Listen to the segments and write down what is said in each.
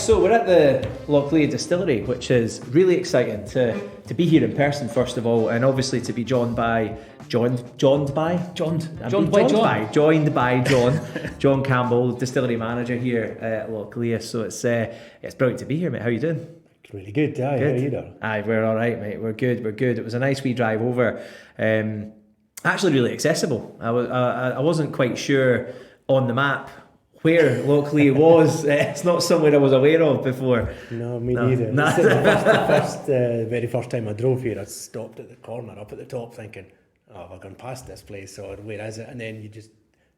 so we're at the Lochlea distillery, which is really exciting to be here in person, first of all, and obviously to be joined by John Campbell, distillery manager here at Lochlea. So it's brilliant to be here, mate. How you doing? Really good, aye. Good. How are you doing? Aye, we're all right, mate. We're good. It was a nice wee drive over. Actually, really accessible. I wasn't quite sure on the map where Lochlea was. It's not somewhere I was aware of before. No, me neither. The very first time I drove here, I stopped at the corner up at the top thinking, oh, I've gone past this place, or where is it? And then you just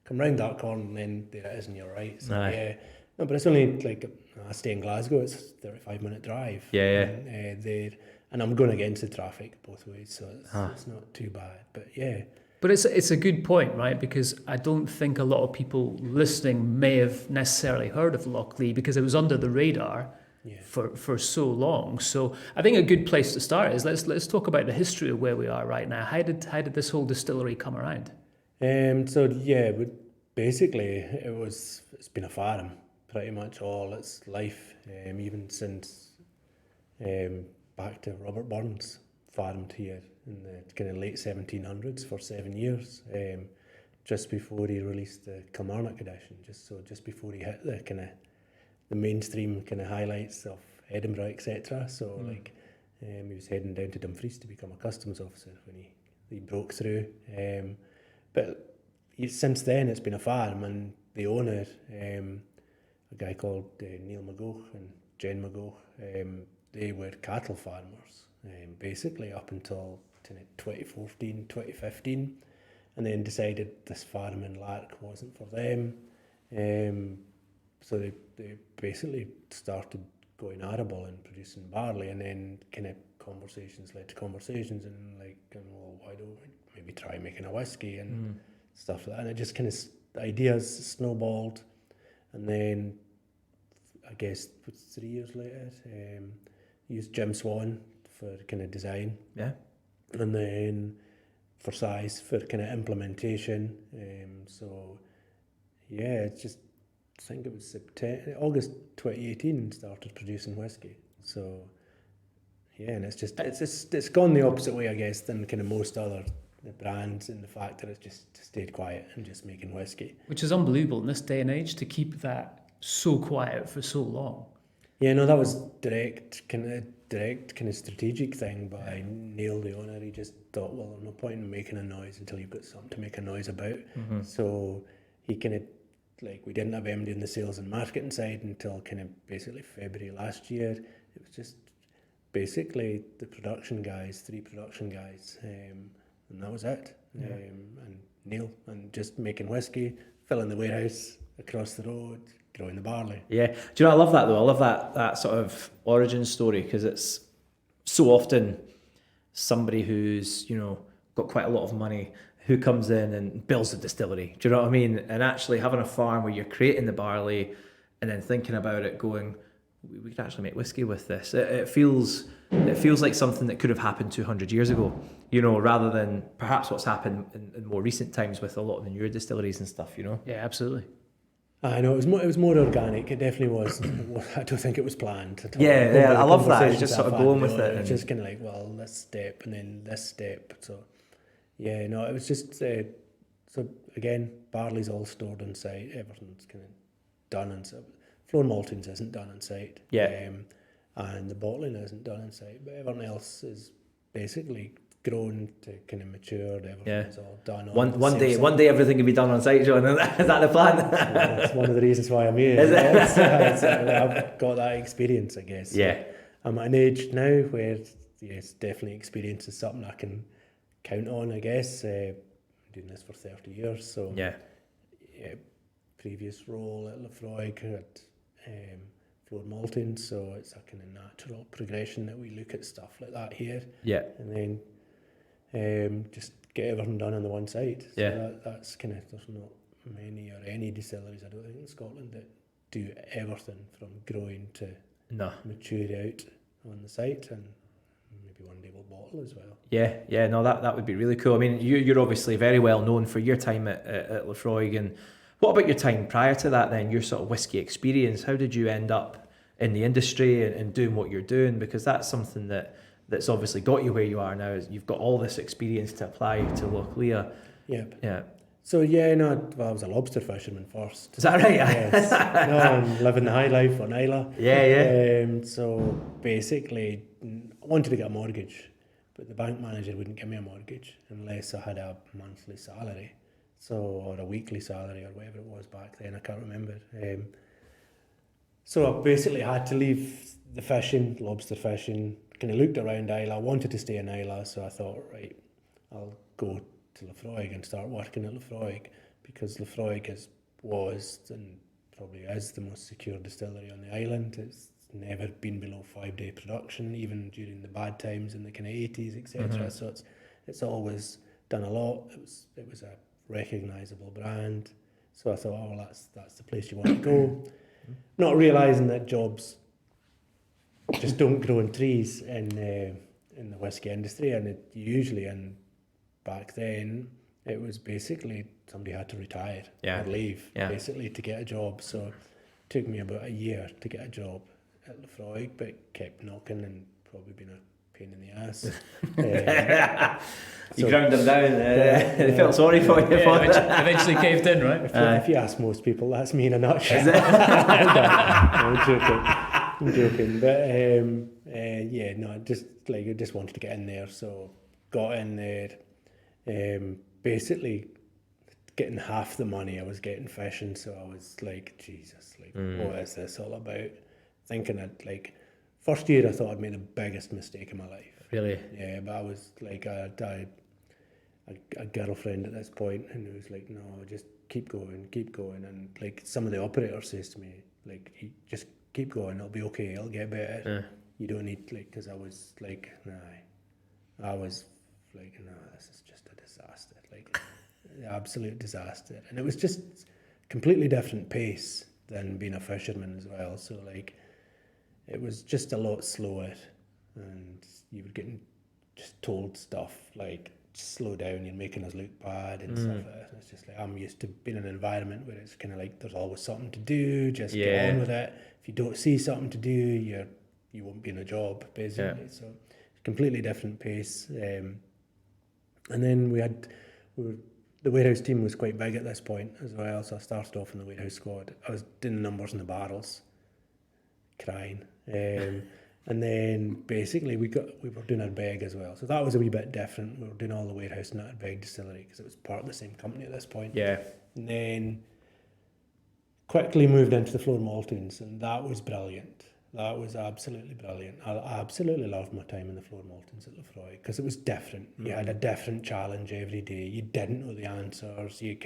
come round that corner and then there it is and you're right. So, yeah. No, but it's only like, I stay in Glasgow, it's a 35-minute drive. Yeah. And I'm going against the traffic both ways, so it's not too bad. But yeah. But it's a good point, right? Because I don't think a lot of people listening may have necessarily heard of Lochlea because it was under the radar for so long. So I think a good place to start is let's talk about the history of where we are right now. How did this whole distillery come around? But basically it's been a farm pretty much all its life, even since back to Robert Burns farmed here in the kind of late 1700s for 7 years, just before he released the Kilmarnock edition, just before he hit the kind of the mainstream kind of highlights of Edinburgh, etc. So he was heading down to Dumfries to become a customs officer when he broke through. But since then it's been a farm, and the owner, a guy called Neil McGough and Jen McGough, they were cattle farmers basically up until 2014, 2015, and then decided this farm in Lark wasn't for them. So they basically started going arable and producing barley, and then kind of conversations led to conversations, and well, why don't we maybe try making a whiskey and stuff like that. And it just kind of ideas snowballed, and then I guess 3 years later, used Jim Swan for kind of design, and then for size for kind of implementation. It's just, I think it was August 2018 started producing whiskey. So and it's gone the opposite way, I guess, than kind of most other brands, in the fact that it's just stayed quiet and just making whiskey, which is unbelievable in this day and age to keep that so quiet for so long. Yeah, no, that was direct kind of strategic thing by Neil, the owner. He just thought, well, there's no point in making a noise until you've got something to make a noise about. So he kind of, we didn't have him doing the sales and marketing side until kind of basically February last year. It was just basically the production guys, 3 production guys, and that was it. And Neil, and just making whiskey, filling the warehouse across the road, growing the barley. Yeah. Do you know, I love that though. I love that sort of origin story, because it's so often somebody who's, got quite a lot of money who comes in and builds a distillery. Do you know what I mean? And actually having a farm where you're creating the barley and then thinking about it going, we can actually make whiskey with this. It feels like something that could have happened 200 years ago, rather than perhaps what's happened in more recent times with a lot of the newer distilleries and stuff, Yeah, absolutely. I know, it was more organic. It definitely was. I don't think it was planned at all. Yeah, I love that. It's just sort of going with it. It's just kind of like, well, this step and then this step. So, it was just, so again, barley's all stored on site. Everything's kind of done on site. Floor maltings isn't done on site. Yeah. And the bottling isn't done on site. But everything else is basically grown to kind of matured. Everything's all done. One day everything can be done on site, John. Is that the plan? That's one of the reasons why I'm here. Is it? I've got that experience, I guess. Yeah. I'm at an age now where, definitely experience is something I can count on, I guess. I'm doing this for 30 years, so previous role at Lefroy had floor malting, so it's a kind of natural progression that we look at stuff like that here. Yeah. And then just get everything done on the one side. So that's kind of, there's not many or any distilleries, I don't think, in Scotland that do everything from growing to mature out on the site, and maybe one day we'll bottle as well. Yeah, no, that would be really cool. I mean, you're obviously very well known for your time at Lefroy, and what about your time prior to that then, your sort of whiskey experience? How did you end up in the industry and doing what you're doing, because that's something that's obviously got you where you are now. Is you've got all this experience to apply to Lochlea. Yep. Yeah. So yeah, no, well, I was a lobster fisherman first. Is that right? Yes. No, I'm living the high life on Isla. Yeah. So basically, I wanted to get a mortgage, but the bank manager wouldn't give me a mortgage unless I had a monthly salary, or a weekly salary or whatever it was back then. I can't remember. So I basically had to leave the fishing, lobster fishing. Kind of looked around Isla. I wanted to stay in Isla, so I thought, right, I'll go to Lefroy and start working at Lefroy, because Lefroy was and probably is the most secure distillery on the island. It's never been below 5-day production, even during the bad times in the kind of 80s, etc. So it's always done a lot. It was a recognisable brand. So I thought, oh, that's the place you want to go. Not realising that jobs just don't grow in trees in the whiskey industry, and it usually back then, it was basically somebody had to retire or leave, basically, to get a job. So it took me about a year to get a job at Lefroy, but kept knocking and probably been a pain in the ass. You ground them down. They felt sorry for you. Eventually caved in, right? If you ask most people, that's me in a nutshell. I'm joking. But I just wanted to get in there. So got in there. Basically getting half the money I was getting fishing, so I was like, Jesus, what is this all about? Thinking that, first year I thought I'd made the biggest mistake in my life. Really? Yeah, but I was like, I had a girlfriend at this point, and it was like, no, just keep going, and some of the operator says to me, just keep going, it'll be okay, it'll get better. You don't need, because I was like, nah, this is just a disaster, absolute disaster. And it was just completely different pace than being a fisherman as well. So it was just a lot slower, and you were getting just told stuff slow down, you're making us look bad and stuff like that. And it's just I'm used to being in an environment where it's kind of there's always something to do, just get on with it. If you don't see something to do, you won't be in a job, basically. So completely different pace. And then the warehouse team was quite big at this point as well, so I started off in the warehouse squad. I was doing the numbers in the barrels, crying. And then basically we were doing our beg as well, so that was a wee bit different. We were doing all the warehouse and our beg distillery because it was part of the same company at this point. Yeah. And then quickly moved into the floor maltings, and that was brilliant. That was absolutely brilliant. I absolutely loved my time in the floor maltings at Lefroy because it was different. You had a different challenge every day. You didn't know the answers. You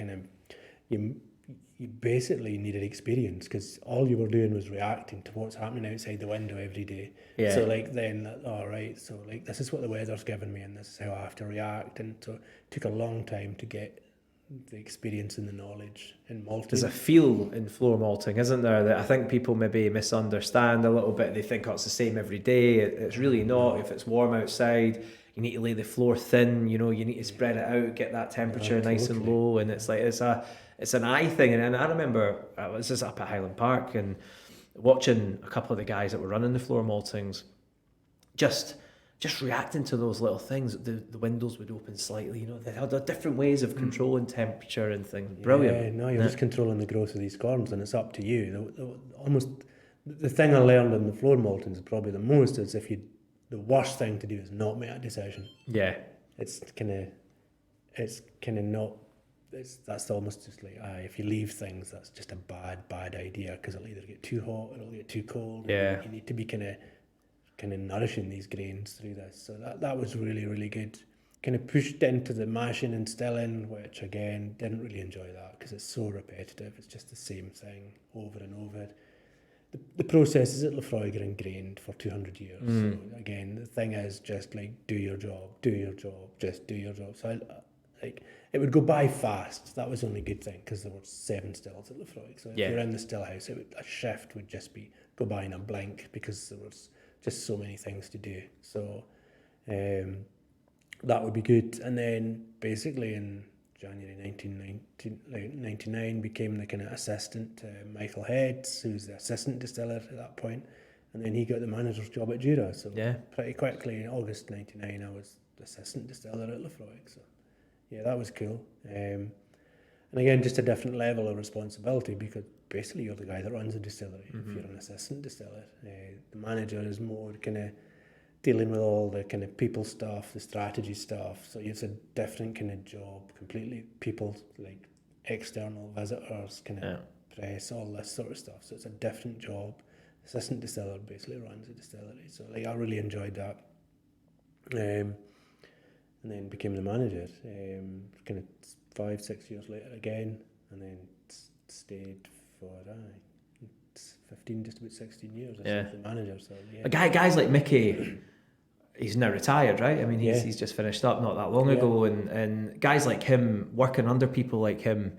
basically needed experience because all you were doing was reacting to what's happening outside the window every day. Yeah. So this is what the weather's given me, and this is how I have to react. And so it took a long time to get the experience and the knowledge in malting. There's a feel in floor malting, isn't there, that I think people maybe misunderstand a little bit. They think, oh, it's the same every day. It's really not. If it's warm outside, you need to lay the floor thin, you need to spread it out, get that temperature nice and low, and it's an eye thing. And I remember I was just up at Highland Park and watching a couple of the guys that were running the floor maltings just reacting to those little things. The windows would open slightly, they had different ways of controlling temperature and things. Brilliant. Yeah, no, you're just controlling the growth of these corns, and it's up to you. The thing I learned in the floor maltings probably the most is the worst thing to do is not make a decision. Yeah. That's almost just if you leave things, that's just a bad idea because it'll either get too hot or it'll get too cold. Yeah. You need to be kind of nourishing these grains through this. So that was really, really good. Kind of pushed into the mashing and stilling, which again, didn't really enjoy that because it's so repetitive. It's just the same thing over and over. The processes at Lefroy are ingrained for 200 years. So again, the thing is just do your job, just do your job. So it would go by fast. That was the only good thing because there were 7 stills at Lefroy. So if you're in the still house, a shift would just go by in a blink because there was just so many things to do. So that would be good. And then basically in January 1999 became the kind of assistant to Michael Heads, who's the assistant distiller at that point. and then he got the manager's job at Jura. So Yeah. pretty quickly in August '99, I was assistant distiller at Lafroig. So yeah, that was cool. And again, just a different level of responsibility, because basically you're the guy that runs the distillery. If you're an assistant distiller, the manager is more kind of dealing with all the kind of people stuff, the strategy stuff. So it's a different kind of job, completely people, like external visitors, kind of press, all this sort of stuff. So it's a different job. Assistant distiller basically runs the distillery. So like I really enjoyed that. And then became the manager. Kind of 5-6 years later again, and then stayed for 15, just about 16 years as the manager. So yeah. Guys like Mickey, he's now retired, right? I mean, he's just finished up not that long ago, and guys like him, working under people like him,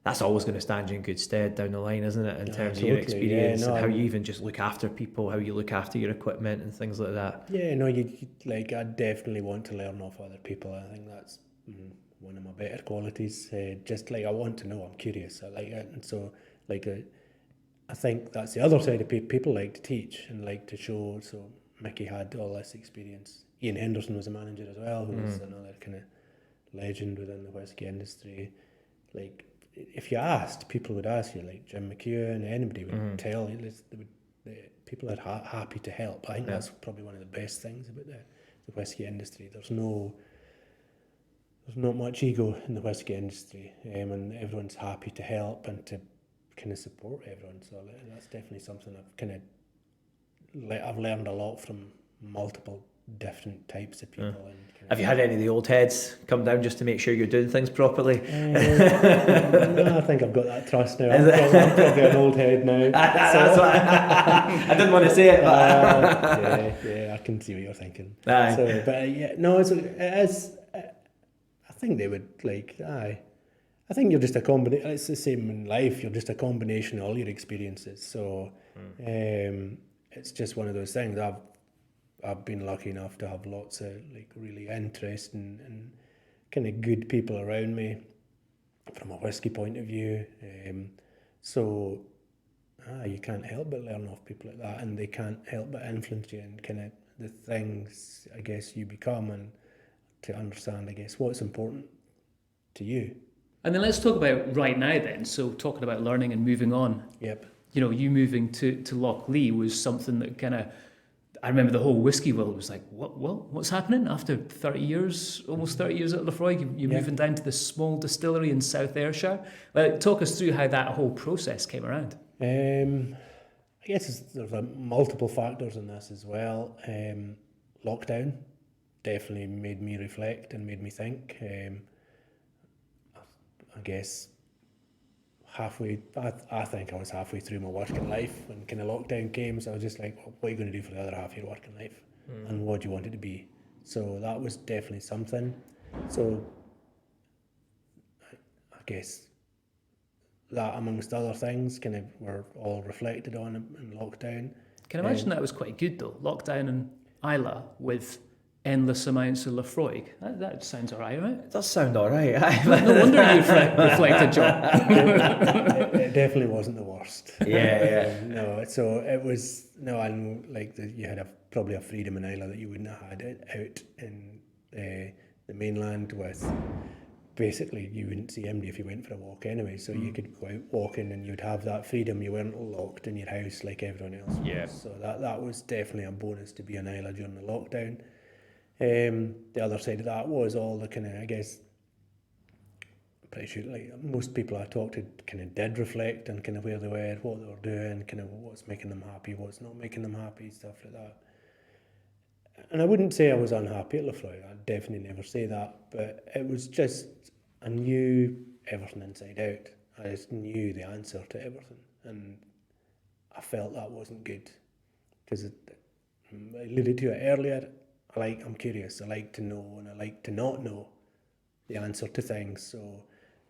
that's always going to stand you in good stead down the line, isn't it? In terms of your experience and how you even just look after people, how you look after your equipment and things like that. Yeah, no, you like, I definitely want to learn off other people. I think that's one of my better qualities. Just like I want to know, I'm curious, I like it, and so like I think that's the other side of people like to teach and like to show. So Mickey had all this experience. Ian Henderson was a manager as well, who was another kind of legend within the whisky industry. Like, if you asked, people would ask you, like Jim McEwen, anybody would tell you. People are happy to help. I think that's probably one of the best things about the whisky industry. There's not much ego in the whisky industry, and everyone's happy to help and to kind of support everyone. So that's definitely something I've learned a lot from multiple different types of people. And have you had any of the old heads come down just to make sure you're doing things properly? No, I think I've got that trust now. I'm probably an old head now. That's what I didn't want to say it, but yeah, I can see what you're thinking. Aye. So, but yeah, no, it is. I think they would like. Aye, I think you're just a combination. It's the same in life. You're just a combination of all your experiences. So, it's just one of those things. I've been lucky enough to have lots of like really interesting and kind of good people around me from a whisky point of view. So you can't help but learn off people like that, and they can't help but influence you and kind of the things, I guess, you become, and to understand, I guess, what's important to you. And then let's talk about right now then. So talking about learning and moving on. Yep. You know, you moving to Lochlea was something that kind of, I remember the whole whiskey world was like, what's happening after 30 years, almost 30 years at Lafroig? You're moving down to this small distillery in South Ayrshire. Talk us through how that whole process came around. I guess there's multiple factors in this as well. Lockdown definitely made me reflect and made me think. I guess I think I was halfway through my working life when kind of lockdown came, so I was just like, well, what are you going to do for the other half of your working life, and what do you want it to be? So that was definitely something. So I guess that, amongst other things, kind of were all reflected on in lockdown. Can I imagine that was quite good though, lockdown in Islay with endless amounts of Lafroig. That sounds all right? It does sound all right. No wonder you reflected, John. It definitely wasn't the worst. Yeah. No, so it was, and like you had probably a freedom in Islay that you wouldn't have had it out in the mainland with. Basically, you wouldn't see anybody if you went for a walk anyway, so you could go out walking and you'd have that freedom. You weren't locked in your house like everyone else was. So that was definitely a bonus to be in Islay during the lockdown. The other side of that was all the kind of, I guess, pretty sure like most people I talked to kind of did reflect on kind of where they were, what they were doing, kind of what's making them happy, what's not making them happy, stuff like that. And I wouldn't say I was unhappy at Lafroig, I'd definitely never say that, but it was just, I knew everything inside out. I just knew the answer to everything, and I felt that wasn't good, because I alluded to it earlier. I'm curious, I like to know, and I like to not know the answer to things. So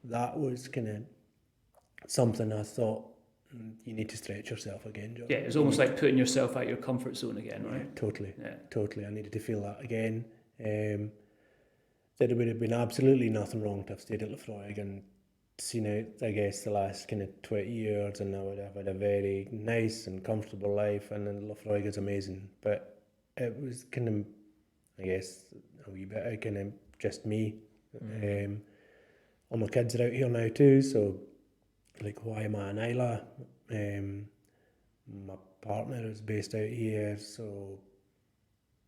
that was kind of something I thought, you need to stretch yourself again, John. Yeah, it's almost like putting yourself out your comfort zone again, right? Yeah, totally. I needed to feel that again. There would have been absolutely nothing wrong to have stayed at Lafroig and seen it, I guess, the last kind of 20 years, and I would have had a very nice and comfortable life, and then Lochlea is amazing. But it was kind of, I guess, a wee bit kind of just me. All my kids are out here now too, so like why am I in Isla? My partner is based out here, so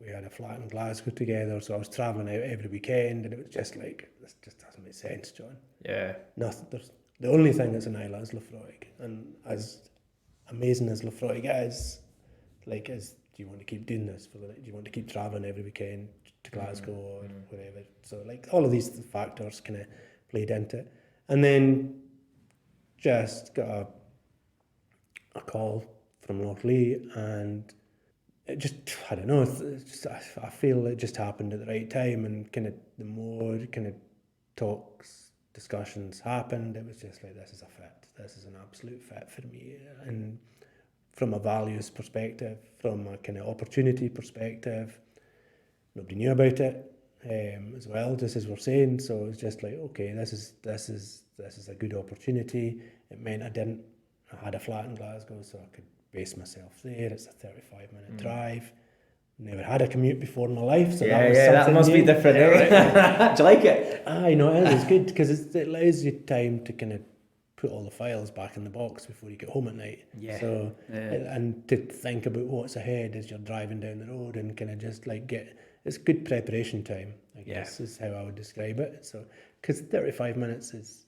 we had a flat in Glasgow together, so I was travelling out every weekend, and it was just like, this just doesn't make sense, John. Yeah. Nothing. The only thing that's in Isla is Lochlea, and as amazing as Lochlea is, like, do you want to keep doing this do you want to keep travelling every weekend to Glasgow or wherever? So like all of these factors kind of played into it, and then just got a call from Lochlea, and it just, I don't know, it's just, I feel it just happened at the right time, and kind of the more kind of talks, discussions happened, it was just like, this is a fit, this is an absolute fit for me, and from a values perspective, from a kind of opportunity perspective, nobody knew about it as well, just as we're saying, so it's just like, okay, this is a good opportunity. It meant I had a flat in Glasgow, so I could base myself there. It's a 35-minute drive. Never had a commute before in my life, so that was something that must be new. different. Eh? Do you like it? I know it is. It's good because it allows you time to kind of put all the files back in the box before you get home at night. Yeah. So and to think about what's ahead as you're driving down the road, and kind of just like it's good preparation time, I guess is how I would describe it. So because 35 minutes is,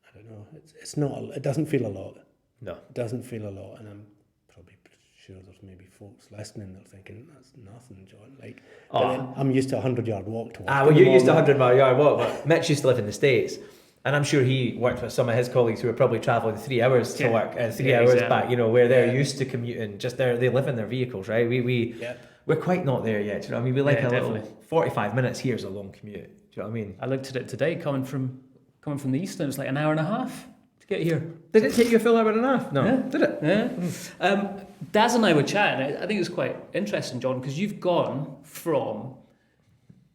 I don't know, it's not, it doesn't feel a lot. No. It doesn't feel a lot, and I'm probably sure there's maybe folks listening that are thinking, that's nothing, John. Like, but then I'm used to a 100-yard walk to work. Well, you're used to a 100-yard walk, but Mitch used to live in the States, and I'm sure he worked with some of his colleagues who were probably travelling 3 hours to work and 3 hours back, where they're used to commuting, they live in their vehicles, right? We're quite not there yet, do you know what I mean? We like little 45 minutes here is a long commute, do you know what I mean? I looked at it today, coming from the east, and it was like an hour and a half to get here. Did it take you a full hour and a half? No. Yeah. Did it? Yeah. Daz and I were chatting. I think it was quite interesting, John, because you've gone from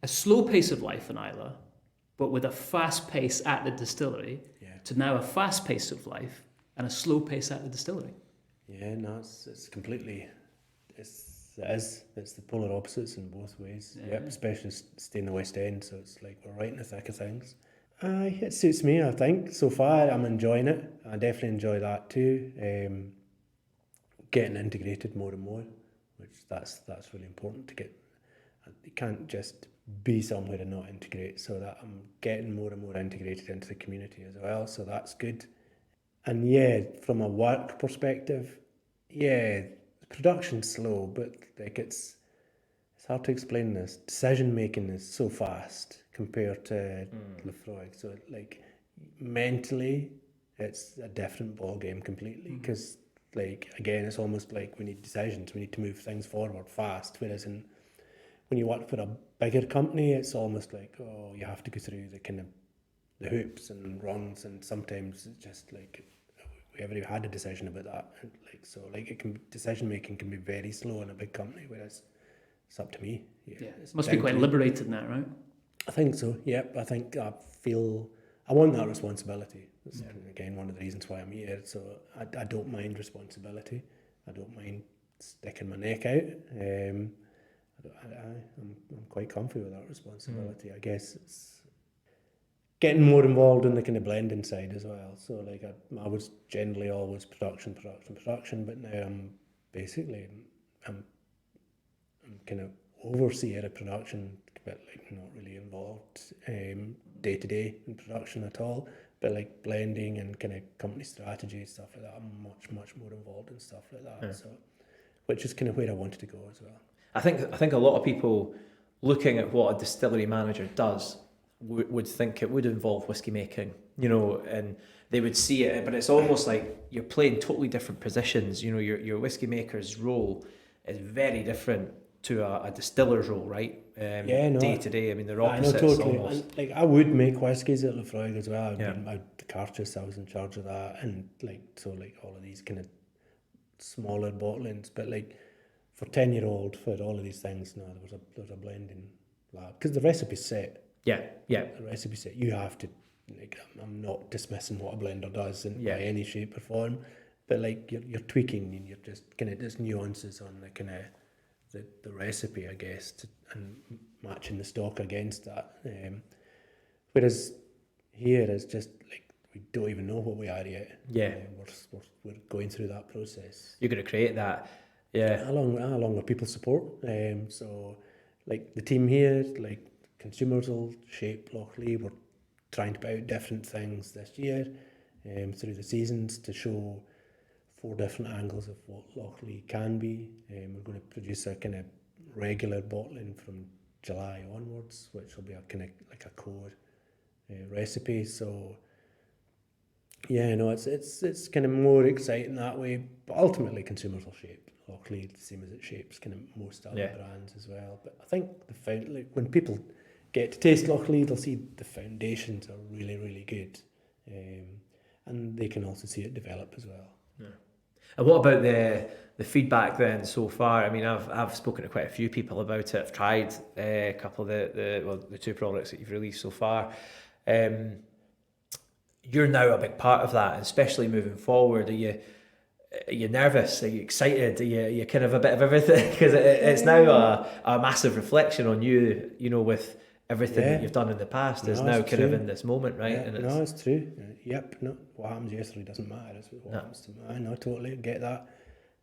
a slow pace of life in Isla, but with a fast pace at the distillery, to now a fast pace of life and a slow pace at the distillery. Yeah, no, it's completely, it's the polar opposites in both ways. Yeah. Yep, especially staying in the West End, so it's like we're right in the thick of things. It suits me, I think. So far, I'm enjoying it. I definitely enjoy that too. Getting integrated more and more, which that's really important to get. You can't just be somewhere and not integrate. So that I'm getting more and more integrated into the community as well. So that's good. And from a work perspective, the production's slow, but like it's hard to explain this. Decision making is so fast compared to Lochlea. So like mentally, it's a different ball game completely, because like again, it's almost like we need decisions. We need to move things forward fast. Whereas when you work for a bigger company, it's almost like, you have to go through the kind of the hoops and runs, and sometimes it's just like we haven't even had a decision about that. And decision making can be very slow in a big company, whereas it's up to me. Yeah, it must be quite liberated in that, right? I think so. Yep. I think I want that responsibility. That's again one of the reasons why I'm here. So I don't mind responsibility. I don't mind sticking my neck out. I'm quite comfy with that responsibility. I guess it's getting more involved in the kind of blending side as well. So like I was generally always production, but now I'm basically I'm kind of overseer of production, but like not really involved day to day in production at all. But like blending and kind of company strategy, stuff like that, I'm much more involved in stuff like that. Yeah. So, which is kind of where I wanted to go as well. I think a lot of people looking at what a distillery manager does would think it would involve whiskey making, and they would see it, but it's almost like you're playing totally different positions. Your whiskey maker's role is very different to a distiller's role, right? Day to day. I mean, they're opposites. I know, totally. Almost. And, I would make whiskies at Lochlea as well. The Carchus, I was in charge of that, and all of these kind of smaller bottlings, but for 10-year-old, for all of these things, no, there was a blending lab, because the recipe's set. Yeah. The recipe's set. You have to like I'm not dismissing what a blender does in Yeah. by any shape or form, but like you're tweaking and you're just kind of just nuances on the kind of the recipe, I guess, and matching the stock against that. Whereas here is just like we don't even know what we are yet. Yeah. We're going through that process. You're going to create that. Yeah. Along with people support. So like the team here, like consumers will shape Lochlea. We're trying to put out different things this year through the seasons to show 4 different angles of what Lochlea can be. We're going to produce a kind of regular bottling from July onwards, which will be a kind of like a core recipe. So yeah, no, it's kind of more exciting that way. But ultimately, consumers will shape Lochlea the same as it shapes kind of most other brands as well. But I think like when people get to taste Lochlea, they'll see the foundations are really, really good, and they can also see it develop as well. Yeah. And what about the feedback then so far? I mean, I've spoken to quite a few people about it. I've tried a couple of the 2 products that you've released so far. You're now a big part of that, especially moving forward. Are you nervous? Are you excited? Are you kind of a bit of everything? Because it's now a massive reflection on you, with everything that you've done in the past is now kind of in this moment, right? Yeah, and no, it's true. Yep, no, what happens yesterday doesn't matter. It's what happens tomorrow. No, totally get that.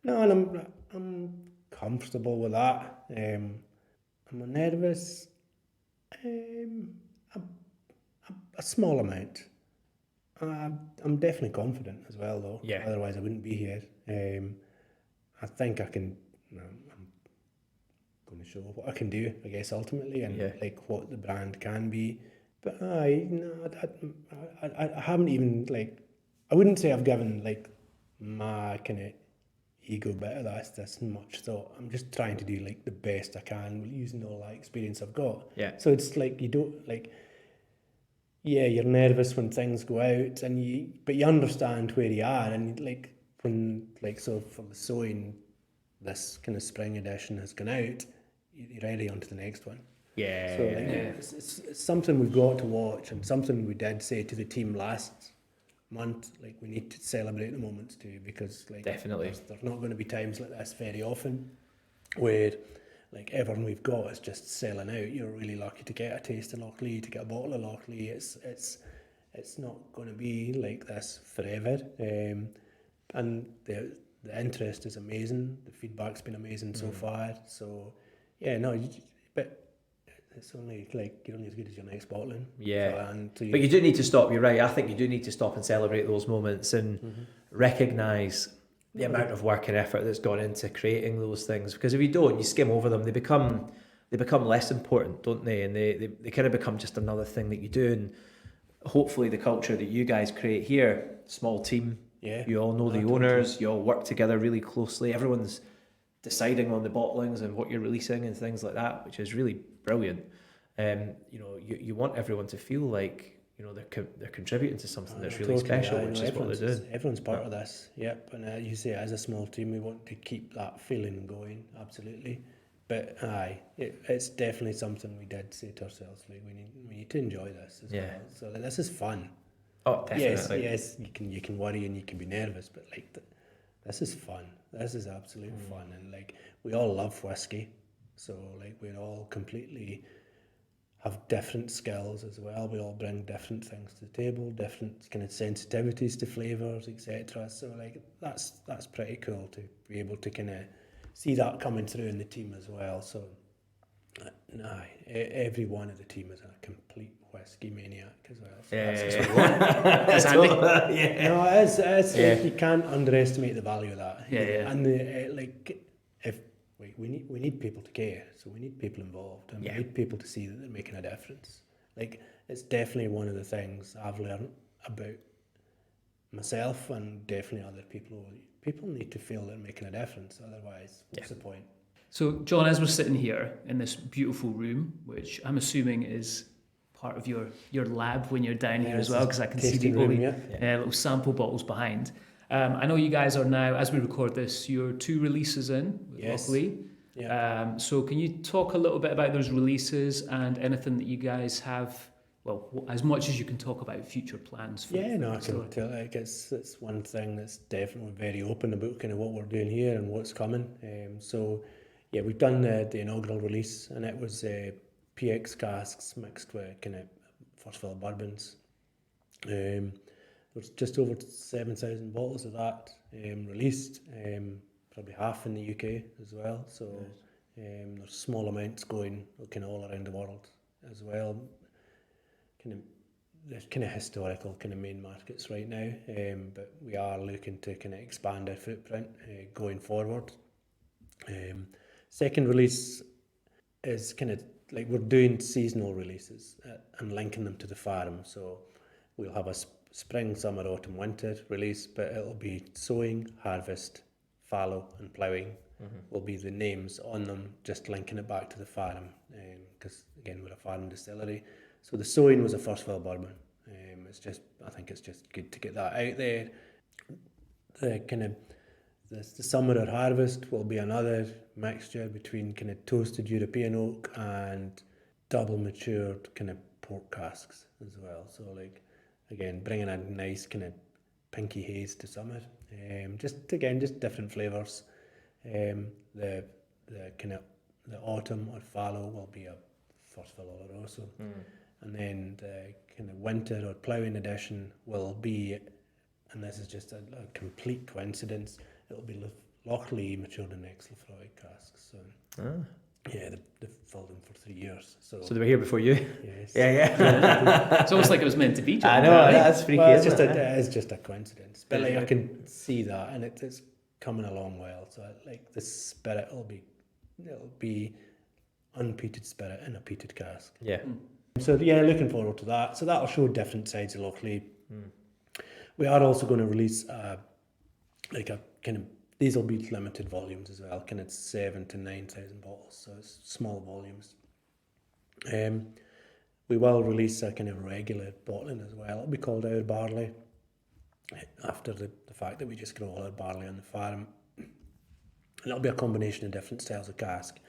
No, and I'm comfortable with that. Am I nervous? A small amount. I'm definitely confident as well, though. Yeah. Otherwise, I wouldn't be here. I think I can. I'm going to show what I can do, I guess, ultimately, and like what the brand can be. But I haven't even like. I wouldn't say I've given like my kind of ego bit of this much thought. I'm just trying to do like the best I can using all that experience I've got. Yeah. So it's like you don't like. Yeah, you're nervous when things go out, but you understand where you are, and like when so for the sewing, this kind of spring edition has gone out, you're ready on to the next one. Yeah. So it's something we've got to watch, and something we did say to the team last month. Like we need to celebrate the moments too, because like definitely there's not going to be times like this very often, where like everyone we've got is just selling out. You're really lucky to get a taste of Lochlea, to get a bottle of Lochlea. It's not going to be like this forever. And the interest is amazing. The feedback's been amazing so far. So yeah, no, but it's only like you're only as good as your next bottling. Yeah. So but you do need to stop. You're right. I think you do need to stop and celebrate those moments and recognise the amount of work and effort that's gone into creating those things, because if you don't, you skim over them, they become less important, don't they? And they kind of become just another thing that you do. And hopefully the culture that you guys create here, small team, you all know the owners, you all work together really closely, everyone's deciding on the bottlings and what you're releasing and things like that, which is really brilliant. You want everyone to feel like they're contributing to something that's really special, which is what they're doing. Everyone's part of this, yep. And you say, as a small team, we want to keep that feeling going, absolutely. But it's definitely something we did say to ourselves, like we need to enjoy this as well. So this is fun. Oh, definitely. Yes, you can worry and you can be nervous, but like this is fun. This is absolute fun, and like we all love whiskey, so like we're all completely have different skills as well. We all bring different things to the table, different kind of sensitivities to flavours, etc. So like that's pretty cool to be able to kind of see that coming through in the team as well. So every one of the team is a complete whiskey maniac as well. So that's handy. No, it's like, you can't underestimate the value of that. And we need people to care, so we need people involved, and we need people to see that they're making a difference. Like it's definitely one of the things I've learned about myself, and definitely other people. People need to feel they're making a difference, otherwise what's the point? So John, as we're sitting here in this beautiful room, which I'm assuming is part of your lab when you're down here as well, because I can see the little sample bottles behind. I know you guys are now, as we record this, you're 2 releases in with Lochlea. So can you talk a little bit about those releases and anything that you guys have as much as you can talk about future plans for Yeah, no, I the distillery. can tell. Like it's one thing that's definitely very open about kind of what we're doing here and what's coming. So yeah, we've done the inaugural release, and it was PX casks mixed with kind of first fill bourbons. There's just over 7,000 bottles of that released, probably half in the UK as well. So there's small amounts going kind of all around the world as well. There's kind of historical kind of main markets right now, but we are looking to kind of expand our footprint going forward. Second release is kind of like we're doing seasonal releases and linking them to the farm. So we'll have a spring, summer, autumn, winter release, but it'll be sowing, harvest, fallow and ploughing will be the names on them, just linking it back to the farm, because again we're a farm distillery. So the sowing was a first fill bourbon. I think it's just good to get that out there. The summer or harvest will be another mixture between kind of toasted European oak and double matured kind of port casks as well. So like again, bringing a nice kind of pinky haze to summer. Just different flavours. The kind of the autumn or fallow will be a first fill Oloroso. And then the kind of winter or ploughing edition will be, and this is just a complete coincidence, it'll be Lochlea matured in ex-Lefroy casks. So yeah, they've filled them for 3 years. So they were here before you? Yes. Yeah. It's almost like it was meant to be. John, I know, right? that's freaky. Well, isn't it? it is just a coincidence. But like I can see that, and it's coming along well. So like the spirit it'll be unpeated spirit in a peated cask. Yeah. So yeah, looking forward to that. So that'll show different sides of Lochlea. We are also going to release these will be limited volumes as well, kind of 7,000 to 9,000 bottles. So it's small volumes. We will release a kind of regular bottling as well. It'll be called Our Barley, after the fact that we just grow all our barley on the farm. And it'll be a combination of different styles of cask.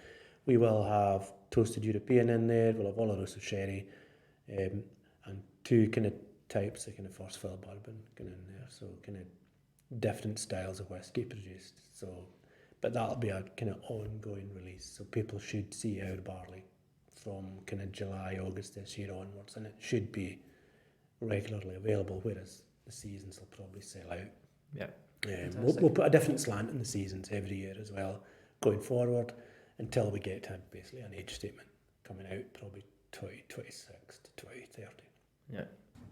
We will have toasted European in there, we'll have Oloroso sherry, and 2 kind of types of kind of first fill bourbon going in there. So kind of different styles of whiskey produced. So, but that'll be a kind of ongoing release. So people should see Our Barley from kind of July, August this year onwards, and it should be regularly available, whereas the seasons will probably sell out. Yeah. We'll put a different slant in the seasons every year as well, going forward, until we get to basically an age statement coming out, probably 2026 to 2030. Yeah.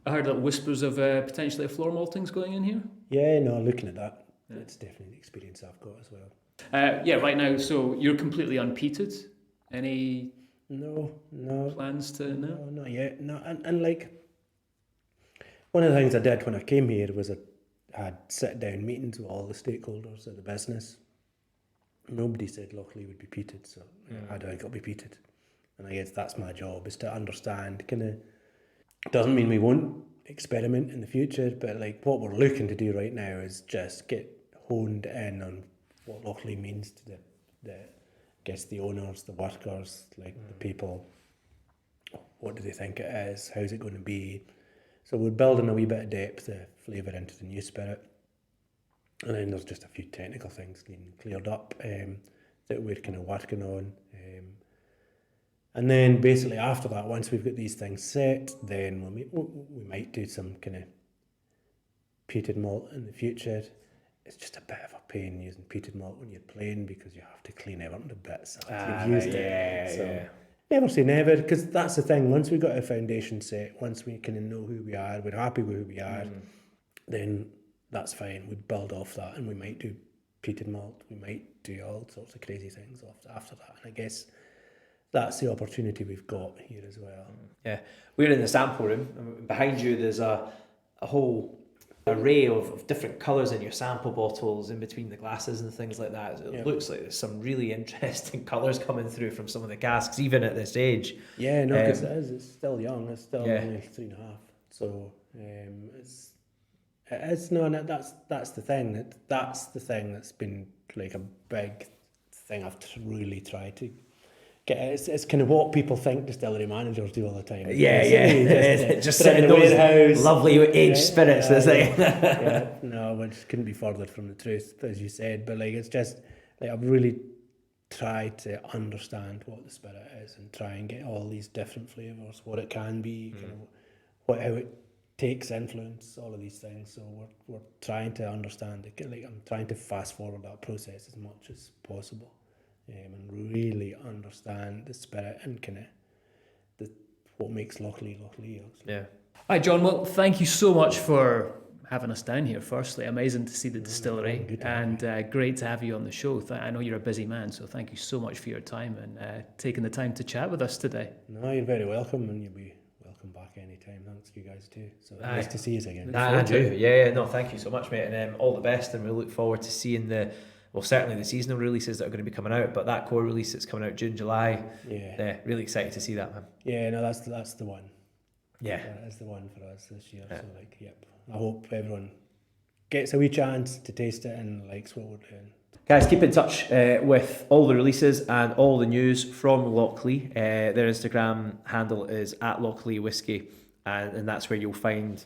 I heard that whispers of potentially a floor maltings going in here. Yeah, no, looking at that, it's definitely the experience I've got as well. Yeah, right now, so you're completely unpeated. Any No. plans to no? No, not yet. No, and like one of the things I did when I came here was I had sit-down meetings with all the stakeholders of the business. Nobody said Lochlea would be peated, so how do I got to be peated? And I guess that's my job, is to understand. Kind of doesn't mean we won't experiment in the future, but like what we're looking to do right now is just get honed in on what Lochlea means to the owners, the workers, like the people. What do they think it is? How's it going to be? So we're building a wee bit of depth, flavour into the new spirit. And then there's just a few technical things getting cleared up that we're kind of working on. And then basically after that, once we've got these things set, then we might do some kind of peated malt in the future. It's just a bit of a pain using peated malt when you're plain, because you have to clean everything to bits after you've used it. So never say never, because that's the thing. Once we've got our foundation set, once we kind of know who we are, we're happy with who we are, then that's fine. We'd build off that, and we might do peated malt. We might do all sorts of crazy things after that. And I guess that's the opportunity we've got here as well. Yeah, we're in the sample room, and behind you there's a whole array of different colours in your sample bottles in between the glasses and things like that. It looks like there's some really interesting colours coming through from some of the casks, even at this age. Yeah, no, because it's still young. It's still only 3.5. So it's no, and that's the thing. That's the thing that's been like a big thing I've really tried to it's kind of what people think distillery managers do all the time. Just put it sitting in the those warehouse, lovely aged spirits. No, which couldn't be further from the truth, as you said. But like, it's just like I've really tried to understand what the spirit is and try and get all these different flavors, what it can be, kind of how it takes influence, all of these things. So we're trying to understand it. Like, I'm trying to fast forward that process as much as possible. And really understand the spirit and kind of what makes Lochlea. Yeah. Hi, John. Well, thank you so much for having us down here. Firstly, amazing to see the distillery, and great to have you on the show. I know you're a busy man, so thank you so much for your time and taking the time to chat with us today. No, you're very welcome, and you'll be welcome back anytime. Thanks to you guys too. So nice to see you again. Andrew, yeah, no, thank you so much, mate, and all the best. And we look forward to seeing certainly the seasonal releases that are going to be coming out, but that core release that's coming out June, July. Yeah, really excited to see that, man. Yeah, no, that's the one. Yeah, that's the one for us this year. Yeah. So I hope everyone gets a wee chance to taste it and likes what we're doing. Guys, keep in touch with all the releases and all the news from Lochlea. Their Instagram handle is @Lochlea Whiskey, and that's where you'll find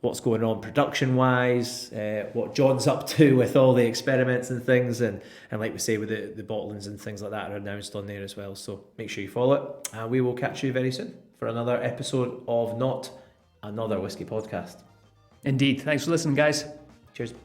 what's going on production-wise, what John's up to with all the experiments and things, and like we say with the bottlings and things like that are announced on there as well. So make sure you follow it, and we will catch you very soon for another episode of Not Another Whiskey Podcast. Indeed. Thanks for listening, guys. Cheers.